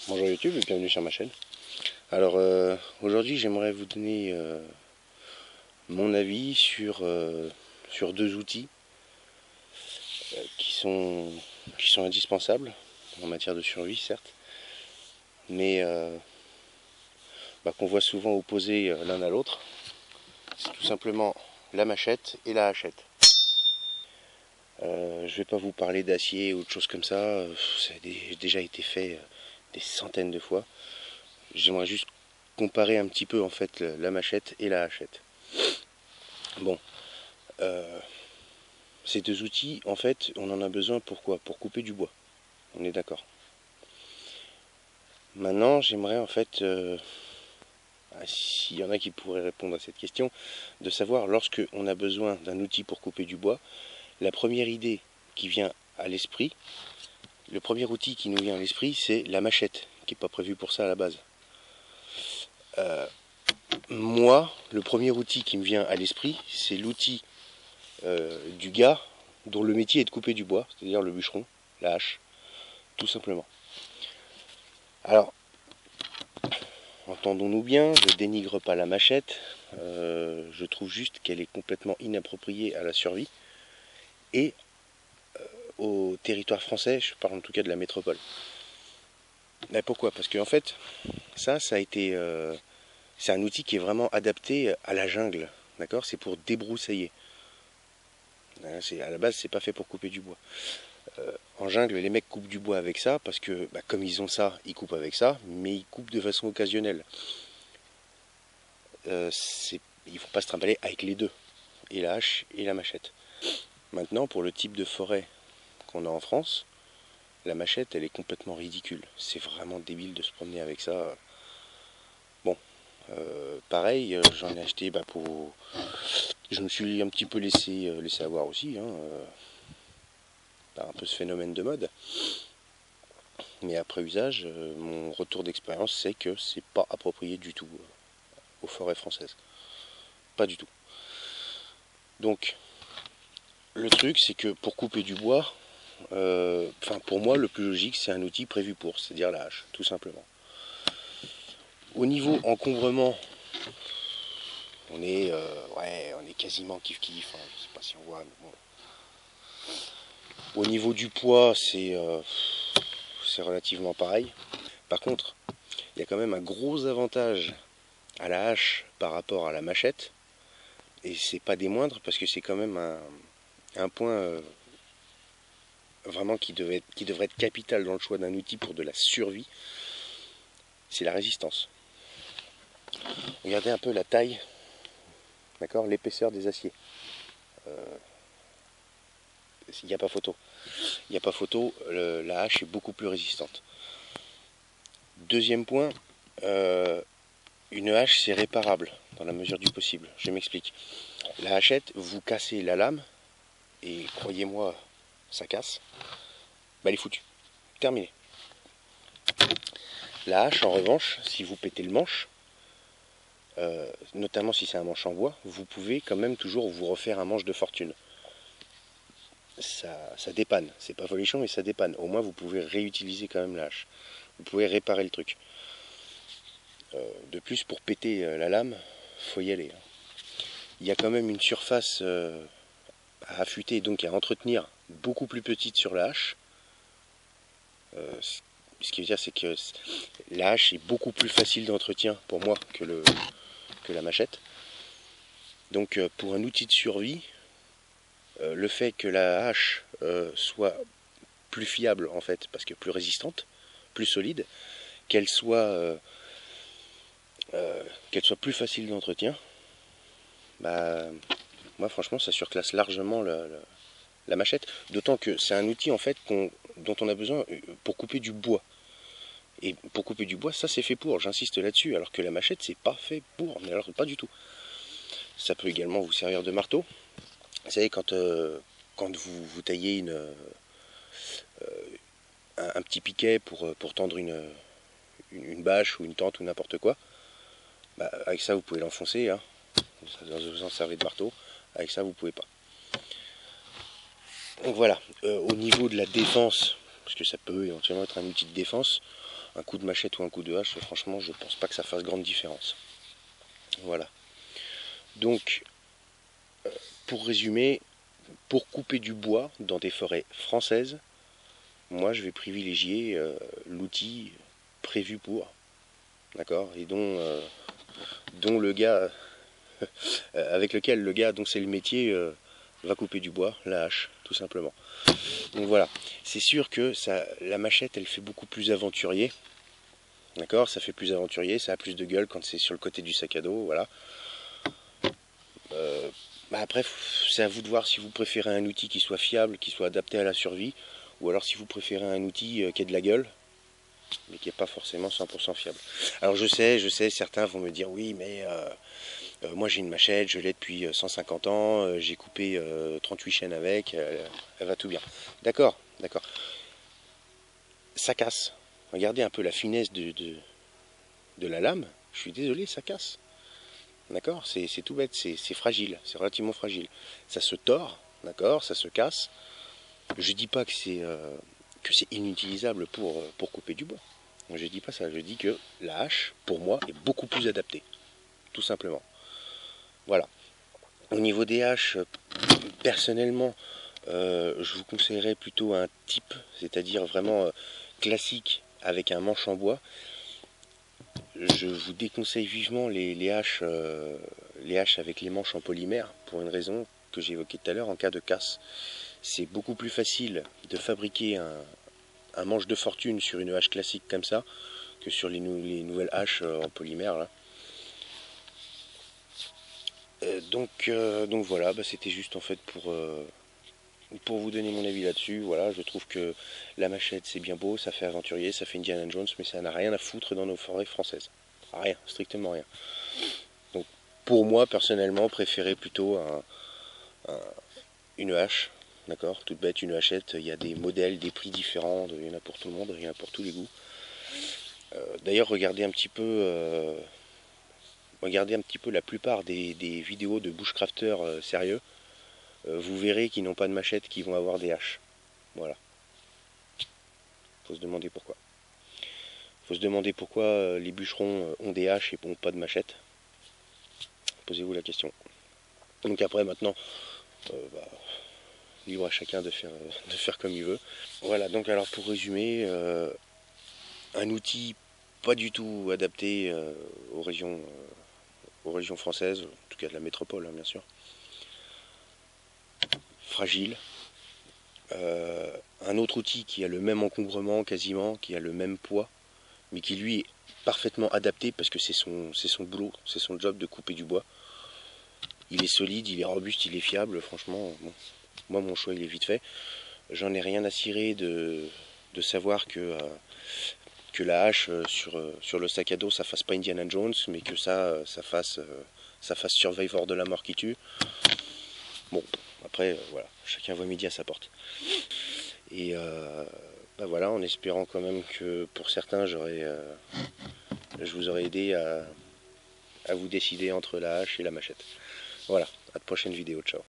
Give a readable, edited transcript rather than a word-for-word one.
Bonjour YouTube et bienvenue sur ma chaîne. Alors aujourd'hui j'aimerais vous donner mon avis sur deux outils qui sont indispensables en matière de survie certes, mais qu'on voit souvent opposés l'un à l'autre. C'est tout simplement la machette et la hachette. Je vais pas vous parler d'acier ou de choses comme ça, ça a déjà été fait des centaines de fois. J'aimerais juste comparer un petit peu en fait la machette et la hachette. Bon, ces deux outils, en fait, on en a besoin pour quoi? Pour couper du bois. On est d'accord. Maintenant, j'aimerais en fait, s'il y en a qui pourraient répondre à cette question, de savoir lorsque on a besoin d'un outil pour couper du bois, la première idée qui vient à l'esprit, le premier outil qui nous vient à l'esprit, c'est la machette, qui n'est pas prévue pour ça à la base. Moi, le premier outil qui me vient à l'esprit, c'est l'outil du gars dont le métier est de couper du bois, c'est-à-dire le bûcheron, la hache, tout simplement. Alors, entendons-nous bien, je dénigre pas la machette, je trouve juste qu'elle est complètement inappropriée à la survie et au territoire français, je parle en tout cas de la métropole. Mais pourquoi? Parce qu'en fait, ça a été, c'est un outil qui est vraiment adapté à la jungle, d'accord? C'est pour débroussailler. À la base, c'est pas fait pour couper du bois. En jungle, les mecs coupent du bois avec ça parce que, comme ils ont ça, ils coupent avec ça, mais ils coupent de façon occasionnelle. Il ne faut pas se trimballer avec les deux, et la hache et la machette. Maintenant, pour le type de forêt qu'on a en France, la machette, elle est complètement ridicule. C'est vraiment débile de se promener avec ça. Bon, pareil, j'en ai acheté pour... Je me suis un petit peu laissé avoir aussi, par un peu ce phénomène de mode. Mais après usage, mon retour d'expérience, c'est que c'est pas approprié du tout aux forêts françaises. Pas du tout. Donc, le truc, c'est que pour couper du bois, pour moi, le plus logique, c'est un outil prévu pour, c'est-à-dire la hache, tout simplement. Au niveau encombrement, on est quasiment kiff-kiff, je sais pas si on voit, mais bon. Au niveau du poids, c'est relativement pareil. Par contre, il y a quand même un gros avantage à la hache par rapport à la machette, et c'est pas des moindres parce que c'est quand même un point vraiment qui devrait être capital dans le choix d'un outil pour de la survie, c'est la résistance. Regardez un peu la taille, d'accord, l'épaisseur des aciers. Il n'y a pas photo. Il n'y a pas photo, la hache est beaucoup plus résistante. Deuxième point, une hache c'est réparable dans la mesure du possible. Je m'explique. La hachette, vous cassez la lame, et croyez-moi, ça casse, elle est foutue. Terminé. La hache, en revanche, si vous pétez le manche, notamment si c'est un manche en bois, vous pouvez quand même toujours vous refaire un manche de fortune. Ça dépanne, c'est pas folichon mais ça dépanne. Au moins vous pouvez réutiliser quand même la hache. Vous pouvez réparer le truc. De plus, pour péter la lame, faut y aller. Il y a quand même une surface à affûter, donc à entretenir, beaucoup plus petite sur la hache. Ce qui veut dire c'est que la hache est beaucoup plus facile d'entretien pour moi que la machette. Donc pour un outil de survie, le fait que la hache soit plus fiable en fait, parce que plus résistante, plus solide, qu'elle soit plus facile d'entretien, moi franchement ça surclasse largement la machette, d'autant que c'est un outil en fait dont on a besoin pour couper du bois. Et pour couper du bois, ça c'est fait pour, j'insiste là-dessus, alors que la machette c'est pas fait pour, mais alors pas du tout. Ça peut également vous servir de marteau. Vous savez, quand vous taillez un petit piquet pour tendre une bâche ou une tente ou n'importe quoi, avec ça vous pouvez l'enfoncer, vous en servez de marteau, avec ça vous pouvez pas. Donc voilà, au niveau de la défense, parce que ça peut éventuellement être un outil de défense, un coup de machette ou un coup de hache, franchement, je pense pas que ça fasse grande différence. Voilà. Donc, pour résumer, pour couper du bois dans des forêts françaises, moi je vais privilégier l'outil prévu pour, d'accord, et dont le gars, avec lequel le gars dont c'est le métier va couper du bois, la hache, tout simplement. Donc voilà, c'est sûr que la machette elle fait beaucoup plus aventurier, d'accord, ça fait plus aventurier, ça a plus de gueule quand c'est sur le côté du sac à dos, voilà. Après, c'est à vous de voir si vous préférez un outil qui soit fiable, qui soit adapté à la survie, ou alors si vous préférez un outil qui ait de la gueule, mais qui n'est pas forcément 100% fiable. Alors je sais, certains vont me dire oui, mais moi j'ai une machette, je l'ai depuis 150 ans, j'ai coupé 38 chaînes avec, elle va tout bien. D'accord, d'accord. Ça casse. Regardez un peu la finesse de la lame, je suis désolé, ça casse. D'accord, c'est tout bête, c'est fragile, c'est relativement fragile. Ça se tord, d'accord, ça se casse. Je dis pas que c'est inutilisable pour couper du bois. Je dis pas ça, je dis que la hache, pour moi, est beaucoup plus adaptée. Tout simplement. Voilà. Au niveau des haches, personnellement, je vous conseillerais plutôt un type, c'est-à-dire vraiment classique avec un manche en bois. Je vous déconseille vivement les haches avec les manches en polymère pour une raison que j'ai évoquée tout à l'heure en cas de casse. C'est beaucoup plus facile de fabriquer un manche de fortune sur une hache classique comme ça que sur les nouvelles haches en polymère là. Donc voilà, c'était juste en fait pour vous donner mon avis là-dessus. Voilà, je trouve que la machette c'est bien beau, ça fait aventurier, ça fait Indiana Jones, mais ça n'a rien à foutre dans nos forêts françaises. Rien, strictement rien. Donc pour moi personnellement, préférez plutôt une hache, d'accord, toute bête, une hachette. Il y a des modèles, des prix différents, il y en a pour tout le monde, il y en a pour tous les goûts. D'ailleurs, regardez un petit peu la plupart des vidéos de bushcrafters sérieux. Vous verrez qu'ils n'ont pas de machette, qu'ils vont avoir des haches. Voilà. Faut se demander pourquoi. Faut se demander pourquoi les bûcherons ont des haches et n'ont pas de machette. Posez-vous la question. Donc après, maintenant, libre à chacun de faire comme il veut. Voilà, donc alors pour résumer, un outil pas du tout adapté aux régions françaises, en tout cas de la métropole, hein, bien sûr. Fragile. Un autre outil qui a le même encombrement quasiment, qui a le même poids, mais qui lui est parfaitement adapté parce que c'est son boulot, c'est son job de couper du bois. Il est solide, il est robuste, il est fiable, franchement, bon, moi mon choix il est vite fait. J'en ai rien à cirer de savoir que la hache sur le sac à dos ça fasse pas Indiana Jones, mais que ça fasse Survivor de la mort qui tue. Bon, après voilà, chacun voit midi à sa porte. Et voilà, en espérant quand même que pour certains je vous aurais aidé à vous décider entre la hache et la machette. Voilà, à de prochaine vidéo, ciao.